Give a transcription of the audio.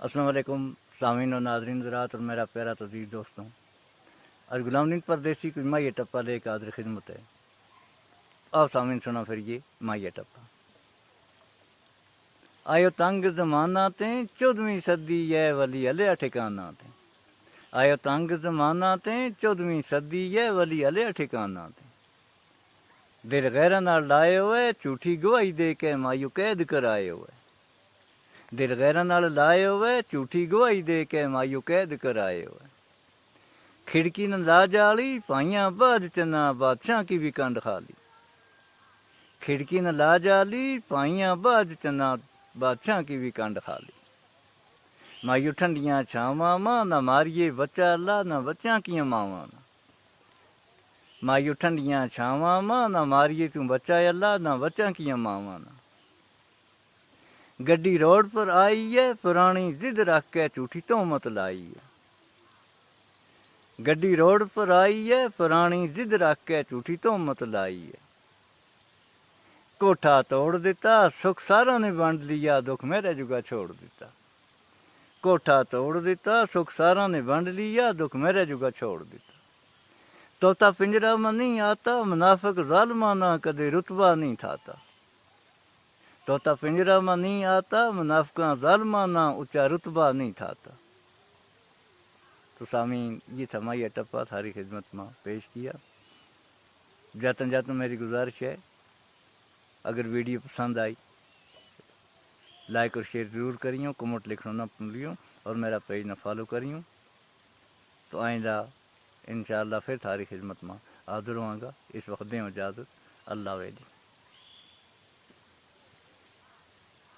अस्सलाम वालेकुम सामीन और नाज़रीन ज़रात और मेरा प्यारा तज़ीज़ दोस्तों। आज गुलाम नबी परदेसी की माही टप्पा लेकर हाज़िर खिदमत है। आओ सामीन सुना फिर ये माही टप्पा। आयो तंग ज़माना ते 14वीं सदी है वली हलिया ठिकाना ते। आयो तंग ज़माना ते 14वीं सदी है वली हलिया ठिकाना ते। दिल गैरां नाल लाए होए झूठी गवाही दे के मायू कैद कराए होए। दिल गैरां नाल लाए होए झूठी गवाही दे के मायू कैद कराए होए। खिड़की न ला जाली पाइयां बाज चना बादशाह की भी कंड खाली। खिड़की न ला जाली पाइयां बाज चना बादशाह की भी कंड खाली। मायू ठंडियां छावां मां ना मारिए बच्चा अल्लाह ना बच्चा कियां मावां ना। मायू ठंडियां छावां मां ना मारिए तू बच्चा अल्लाह ना बच्चा कियां मावां ना। गड्डी रोड पर आई है पुरानी जिद रख के झूठी तोहमत लाई है। गड्डी रोड पर आई है पुरानी जिद रख के झूठी तोहमत लाई है। कोठा तोड़ दिता सुख सारा ने वंड लिया दुख मेरे जुगा छोड़ दिता। कोठा तोड़ दिता सुख सारा ने वंड लिया दुख मेरे जुगा छोड़ दिता। तोता पिंजरा में नहीं आता मुनाफिक जालिमा ना कदे रुतबा नहीं थाता। तोता पिंजरा में नहीं आता मुनाफिका जालिमा ना ऊंचा रुतबा नहीं थाता। तो सामीन ये था माही टप्पा थारी खिदमत में पेश किया। जातन जातन मेरी गुजारिश है, अगर वीडियो पसंद आई लाइक और शेयर ज़रूर करियो, कमेंट लिखना ना भूलियो और मेरा पेज ना फॉलो करियो। तो आइंदा इंशाअल्लाह फिर थारी खिदमत में हाजिर होऊंगा। इस वक्त दें इजाज़त। अल्लाह वेदी।